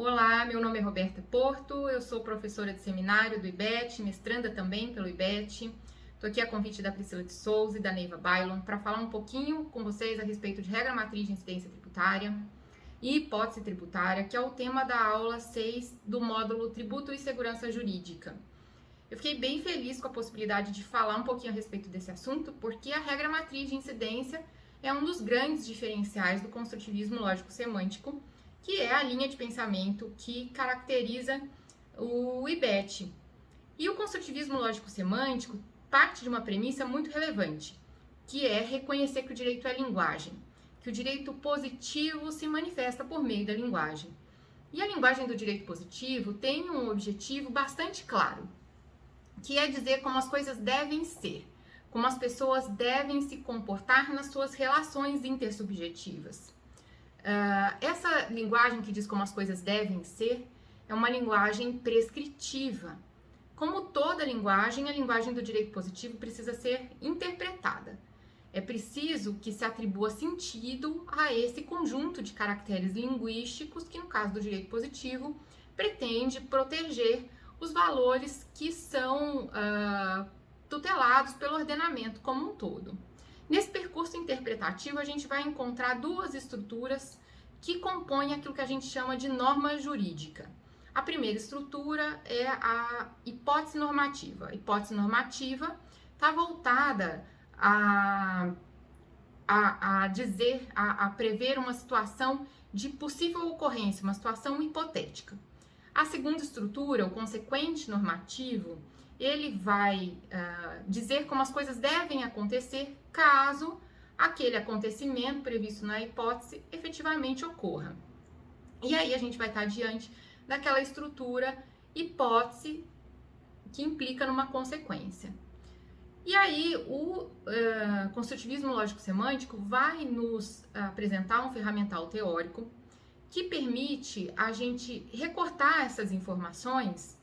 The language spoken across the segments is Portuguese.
Olá, meu nome é Roberta Porto, eu sou professora de seminário do IBET, mestranda também pelo IBET. Estou aqui a convite da Priscila de Souza e da Neiva Bailon para falar um pouquinho com vocês a respeito de regra matriz de incidência tributária e hipótese tributária, que é o tema da aula 6 do módulo Tributo e Segurança Jurídica. Eu fiquei bem feliz com a possibilidade de falar um pouquinho a respeito desse assunto, porque a regra matriz de incidência é um dos grandes diferenciais do construtivismo lógico-semântico, que é a linha de pensamento que caracteriza o IBET. E o construtivismo lógico-semântico parte de uma premissa muito relevante, que é reconhecer que o direito é linguagem, que o direito positivo se manifesta por meio da linguagem. E a linguagem do direito positivo tem um objetivo bastante claro, que é dizer como as coisas devem ser, como as pessoas devem se comportar nas suas relações intersubjetivas. Essa linguagem que diz como as coisas devem ser é uma linguagem prescritiva. Como toda linguagem, a linguagem do direito positivo precisa ser interpretada. É preciso que se atribua sentido a esse conjunto de caracteres linguísticos que, no caso do direito positivo, pretende proteger os valores que são tutelados pelo ordenamento como um todo. Nesse percurso interpretativo, a gente vai encontrar duas estruturas que compõem aquilo que a gente chama de norma jurídica. A primeira estrutura é a hipótese normativa. A hipótese normativa está voltada a prever uma situação de possível ocorrência, uma situação hipotética. A segunda estrutura, o consequente normativo, ele vai dizer como as coisas devem acontecer caso aquele acontecimento previsto na hipótese efetivamente ocorra. E aí a gente vai estar diante daquela estrutura hipótese que implica numa consequência. E aí o construtivismo lógico-semântico vai nos apresentar um ferramental teórico que permite a gente recortar essas informações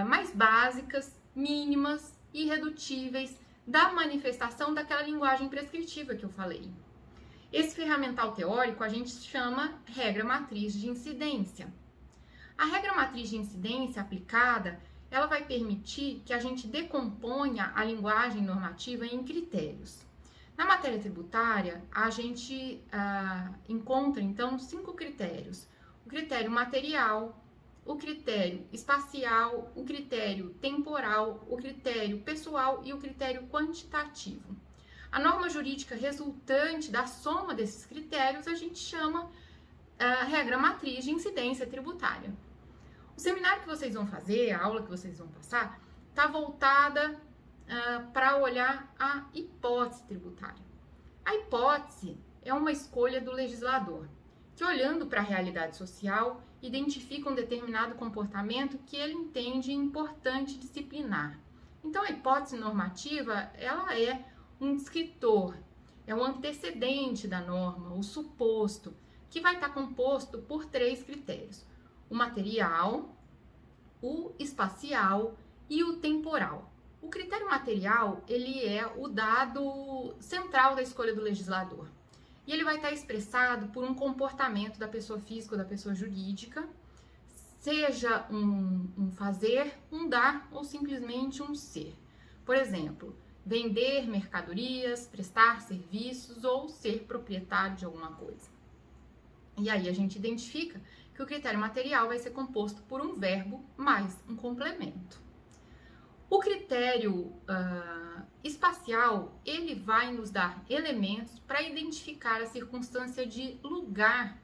mais básicas, mínimas e irredutíveis da manifestação daquela linguagem prescritiva que eu falei. Esse ferramental teórico a gente chama regra matriz de incidência. A regra matriz de incidência aplicada, ela vai permitir que a gente decomponha a linguagem normativa em critérios. Na matéria tributária, a gente encontra, então, 5 critérios. O critério material, o critério espacial, o critério temporal, o critério pessoal e o critério quantitativo. A norma jurídica resultante da soma desses critérios a gente chama regra matriz de incidência tributária. O seminário que vocês vão fazer, a aula que vocês vão passar, está voltada para olhar a hipótese tributária. A hipótese é uma escolha do legislador, que olhando para a realidade social, identifica um determinado comportamento que ele entende importante disciplinar. Então, a hipótese normativa, ela é um descritor, é um antecedente da norma, o suposto, que vai estar composto por 3 critérios: o material, o espacial e o temporal. O critério material, ele é o dado central da escolha do legislador. E ele vai estar expressado por um comportamento da pessoa física ou da pessoa jurídica, seja um fazer, um dar ou simplesmente um ser. Por exemplo, vender mercadorias, prestar serviços ou ser proprietário de alguma coisa. E aí a gente identifica que o critério material vai ser composto por um verbo mais um complemento. O critério espacial, ele vai nos dar elementos para identificar a circunstância de lugar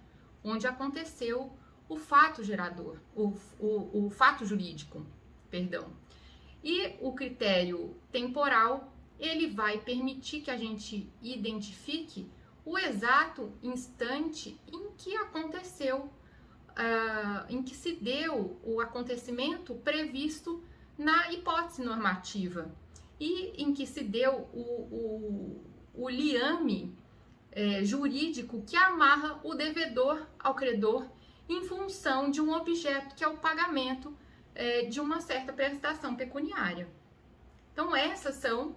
onde aconteceu o fato gerador, o fato jurídico, perdão. E o critério temporal, ele vai permitir que a gente identifique o exato instante em que aconteceu, em que se deu o acontecimento previsto na hipótese normativa e em que se deu o liame jurídico que amarra o devedor ao credor em função de um objeto que é o pagamento de uma certa prestação pecuniária. Então, esses são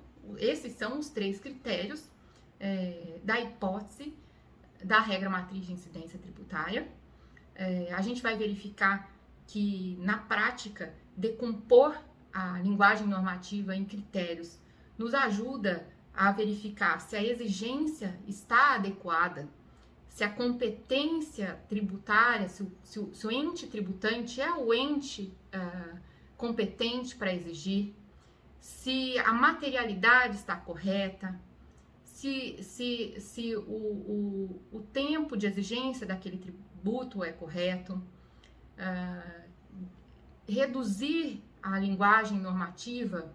os 3 critérios da hipótese da regra matriz de incidência tributária. A gente vai verificar que, na prática, decompor a linguagem normativa em critérios nos ajuda a verificar se a exigência está adequada, se a competência tributária, se o ente tributante é o ente competente para exigir, se a materialidade está correta, se o tempo de exigência daquele tributo é correto. Reduzir a linguagem normativa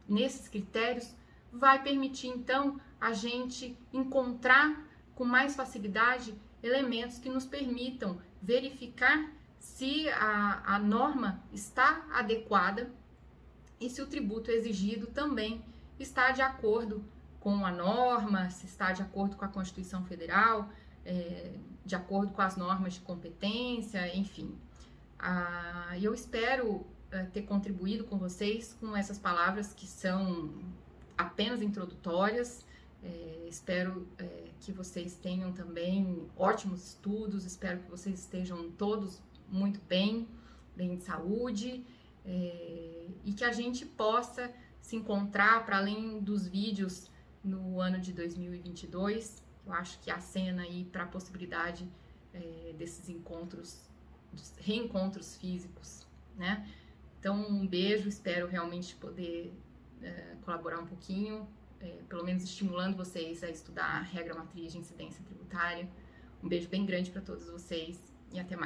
nesses critérios vai permitir, então, a gente encontrar com mais facilidade elementos que nos permitam verificar se a norma está adequada e se o tributo exigido também está de acordo com a norma, se está de acordo com a Constituição Federal, de acordo com as normas de competência, enfim. Eu espero ter contribuído com vocês com essas palavras que são apenas introdutórias. Espero que vocês tenham também ótimos estudos, espero que vocês estejam todos muito bem de saúde, e que a gente possa se encontrar para além dos vídeos no ano de 2022. Eu acho que há cena aí para a possibilidade desses encontros, dos reencontros físicos, né? Então, um beijo, espero realmente poder colaborar um pouquinho, pelo menos estimulando vocês a estudar a regra matriz de incidência tributária. Um beijo bem grande para todos vocês e até mais.